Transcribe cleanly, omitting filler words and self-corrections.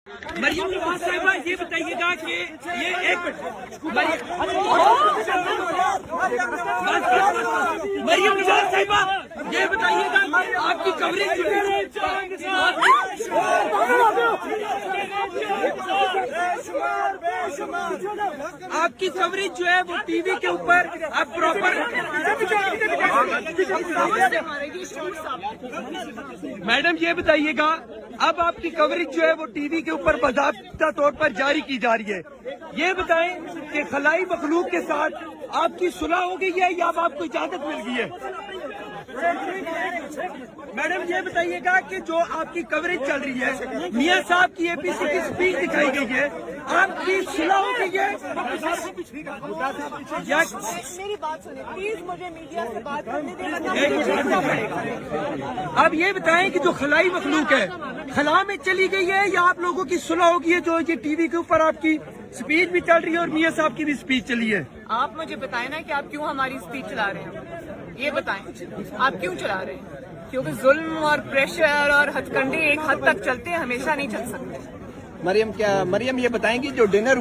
مریم نواز صاحبہ یہ بتائیے گا کہ یہ ایک مریم نواز صاحبہ یہ بتائیے گا آپ کی کوریج آپ کی کوریج جو ہے وہ ٹی وی کے اوپر آپ پراپر میڈم یہ بتائیے گا اب آپ کی کوریج جو ہے وہ ٹی وی کے اوپر باضابطہ طور پر جاری کی جا رہی ہے. یہ بتائیں کہ خلائی مخلوق کے ساتھ آپ کی صلح ہو گئی ہے یا اب آپ کو اجازت مل گئی ہے؟ میڈم یہ بتائیے گا کہ جو آپ کی کوریج چل رہی ہے میاں صاحب کی اے پی سی کی اسپیچ دکھائی گئی ہے آپ کی صلح ہو گئی ہے؟ میری بات سنیں پلیز, مجھے میڈیا سے بات کرنے دیں. اب یہ بتائیں کہ جو خلائی مخلوق ہے خلا میں چلی گئی ہے یا آپ لوگوں کی صلح ہوگی ہے جو یہ ٹی وی کے اوپر آپ کی اسپیچ بھی چل رہی ہے اور میاں صاحب کی بھی اسپیچ چلی ہے؟ آپ مجھے بتائیں نا کہ آپ کیوں ہماری اسپیچ چلا رہے ہیں, یہ بتائیں آپ کیوں چلا رہے ہیں؟ کیونکہ ظلم اور پریشر اور ہتھ کنڈے ایک حد تک چلتے ہیں, ہمیشہ نہیں چل سکتے. مریم یہ بتائیں گی جو ڈنر